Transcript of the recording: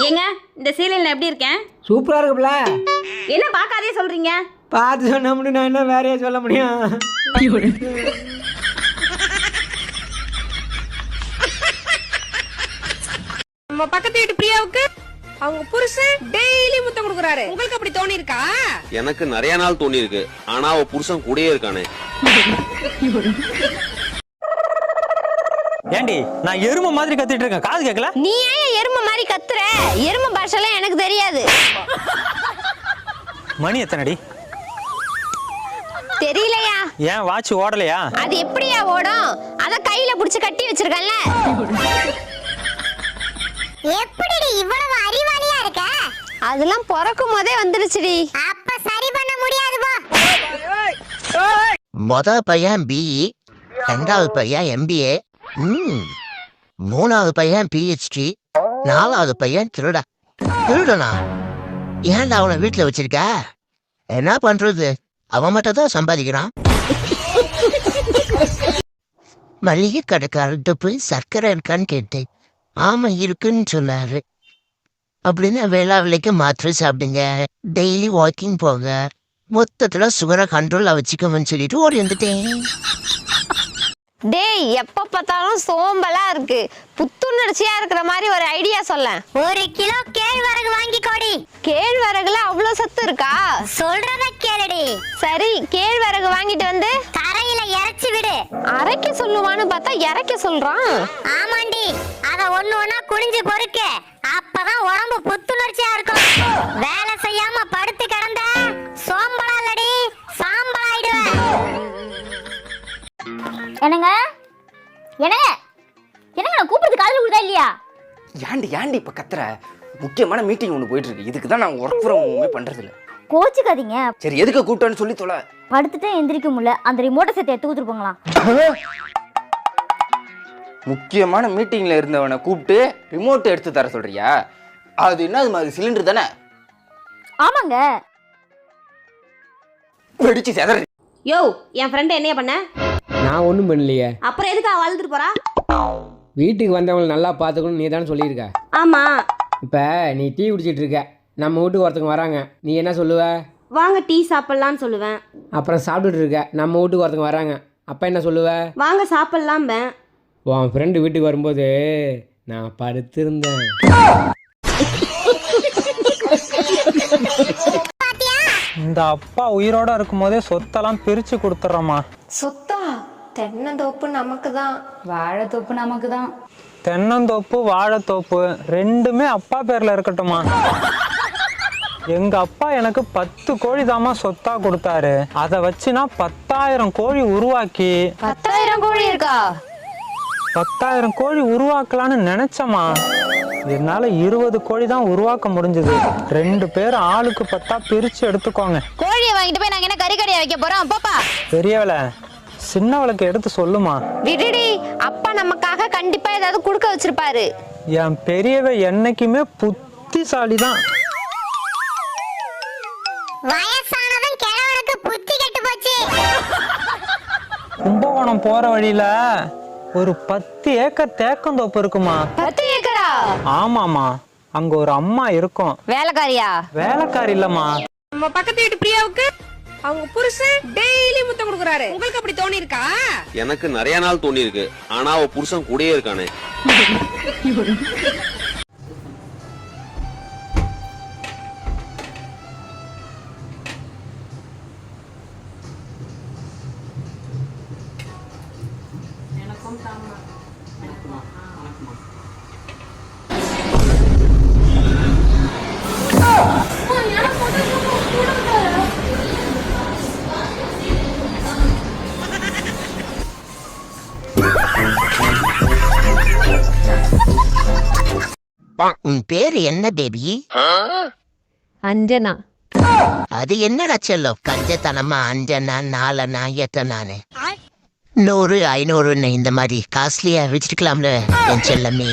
ஏங்க இந்த சீரியல் நான் எப்படி இருக்கேன்? சூப்பரா இருக்குல்ல? என்ன பார்க்காதே சொல்றீங்க? பார்த்து சொன்ன முடியும், நான் என்ன வேறையா சொல்ல முடியும்? நம்ம பக்கத்து வீட்டு பிரியாவுக்கு அவங்க புருஷன் டெய்லி முத்தம் கொடுக்குறாரு. உங்களுக்கு அப்படி தோணி இருக்கா? எனக்கு நிறைய நாள் தோணி இருக்கு. ஆனா அவ புருஷன் கூடயே இருக்கானே. ஏண்டி நான் எருமை மாதிரி கத்திட்டு இருக்கேன், காது கேட்கல? நீ ஏன் எருமை மாதிரி கத்துற? எருமை பாஷைலாம் எனக்கு தெரியாது. மணி எத்தனடி தெரியலையா? ஏன் வாட்ச் ஓடலையா? அது எப்படியா ஓடும்? அத கையில புடிச்சு கட்டி வச்சிருக்கேன்ல. எப்படிடி இவ்வளவு அறிவாளியா இருக்க? அதெல்லாம் பிறக்கும் போதே வந்துருச்சுடி. அப்ப சரி பண்ண முடியாது போ. மொத பையன் பிஇ, ரெண்டாவது பையன் எம்பிஏ, மூணாவது பையன் பிஹெச்டி, நாலாவது பையன் திருடனா? ஏன்டா அவனை வீட்டுல வச்சிருக்க? என்ன பண்றது, அவன் மட்டும் தான் சம்பாதிக்கிறான். மளிகை கடைக்காரர்கிட்ட போய் சர்க்கரை இருக்கான்னு கேட்டேன். ஆமா இருக்குன்னு சொன்னாரு. அப்படின்னு வேளா விலைக்கு மாத்திரை சாப்பிடுங்க, டெய்லி வாக்கிங் போங்க, மொத்தத்துல சுகரை கண்ட்ரோல்ல வச்சுக்கோன்னு சொல்லிட்டு ஓடி வந்துட்டேன். டேய், எப்ப பார்த்தாலும் சோம்பலா இருக்கு. புத்துணர்ச்சியா இருக்கிற மாதிரி ஒரு ஐடியா சொல்ல. 1 கிலோ கேழ்வரகு வாங்கிக்கோடி. கேழ்வரகுல அவ்வளவு சத்து இருக்கா? சொல்றத கேளுடி. சரி, கேழ்வரகு வாங்கிட்டு வந்து தரையில இறச்சி விடு. அரைக்க சொல்லுவான்னு பார்த்தா இறக்க சொல்றான். ஆமாண்டி, அத ஒண்ணு ஒண்ணா குனிஞ்சு பொறுக்க. அப்பதான் உடம்பு புத்துணர்ச்சியா இருக்கும். வேலை செய்யாம படுத்து கிடந்த சோம்பலாலடி சாம்பலாயிடுவேன். என்னங்க என்னங்க என்னங்க, நான் கூப்பிடுறது காதுல விழுதா இல்லையா? ஏண்டி இப்ப கத்துற? முக்கியமான மீட்டிங் ஒன்று போயிட்டு இருக்கு. இதுக்கு தான் நான் ஒர்க் ஃப்ரம் ஹோமே பண்றது இல்ல. கோச்சுக்காதீங்க. சரி, எதுக்கு கூப்பிட்டோன்னு சொல்லி தொலை. படுத்துட்டே எந்திரிக்க முடியல, அந்த ரிமோட்டை சேர்த்து எடுத்து கொடுத்துட்டு போங்களா? முக்கியமான மீட்டிங்ல இருந்தவனை கூப்பிட்டு ரிமோட் எடுத்து தர சொல்றியா? அது என்ன, அது மாதிரி சிலிண்டர் தானே? ஆமாங்க. வெடிச்சு செதற. யோ, என் ஃப்ரெண்ட் என்னைய பண்ண? நான் ஒன்றும் பண்ணலையே. அப்புறம் எதுக்கு அவ வாழ்ந்துட்டு போறா? வீட்டுக்கு வந்தவங்களை நல்லா பார்த்துக்கணும் நீ தானே சொல்லியிருக்க. ஆமா. இப்போ நீ டீ குடிச்சிட்டு இருக்க, நம்ம வீட்டுக்கு ஒருத்தங்க வராங்க, நீ என்ன சொல்லுவ? வாங்க டீ சாப்பிடலான்னு சொல்லுவேன். அப்புறம் சாப்பிட்டுட்டு இருக்க, நம்ம வீட்டுக்கு ஒருத்தங்க வராங்க, அப்போ என்ன சொல்லுவ? வாங்க சாப்பிடலாம். உன் ஃப்ரெண்டு வீட்டுக்கு வரும்போது நான் படுத்திருந்தேன். இந்த அப்பா உயிரோட இருக்கும் போதே சொத்தெல்லாம் பிரிச்சு கொடுத்துட்றோமா. சொத்தா? தென்னந்தோப்பு நமக்கு தான், வாழைத்தோப்பு நமக்கு தான். தென்னந்தோப்பு வாழைத்தோப்பு ரெண்டுமே அப்பா பேர்ல இருக்கட்டுமா. எங்க அப்பா எனக்கு 10 கோழி தாமா சொத்தா கொடுத்தாரு. அதை வச்சுனா 10,000 கோழி உருவாக்கி. 10,000 கோழி இருக்கா? 10,000 கோழி உருவாக்கலான்னு நினைச்சமா. என்னால 20 கோழி தான் உருவாக்க முடிஞ்சது. 2 பேர் ஆளுக்கு 10 பிரிச்சு எடுத்துக்கோங்க. கோழியை வாங்கிட்டு போய் நாங்க என்ன கறி கடையா வைக்க போறோம்? பாப்பா பெரியவள சின்னவளுக்கு எடுத்து சொல்லுமா. விடுடி, அப்பா நமக்காக கண்டிப்பா ஏதாவது குடுக்க வச்சிருப்பாரு. என் பெரியவ என்னைக்குமே புத்திசாலி தான். வயசானதும் கிழவனுக்கு புத்தி கெட்டு போச்சு. கும்பகோணம் போற வழியில ஒரு 10 ஏக்கர் தேக்கந்தோப்பு இருக்குமா. 10 ஏக்கரா? ஆமாமா, அங்க ஒரு அம்மா இருக்கும். வேலைக்காரியா? வேலைக்காரி இல்லம்மா. நம்ம பக்கத்து வீட்டு பிரியாவுக்கு அவங்க புருஷன் டெய்லி முத்தம் கொடுக்குறாரு. உங்களுக்கு அப்படி தோணி இருக்கா? எனக்கு நிறைய நாள் தோணி இருக்கு. ஆனா அவ புருஷன் கூடயே இருக்கானே. உன் பேரு என்ன பேபி? அஞ்சனா. அது என்னடா செல்லம், கஞ்சத்தனமா அஞ்சனா நாலனா எத்தனானு 100 500 இந்த மாதிரி காஸ்ட்லியா வச்சிருக்கலாம்ல என் செல்லமே.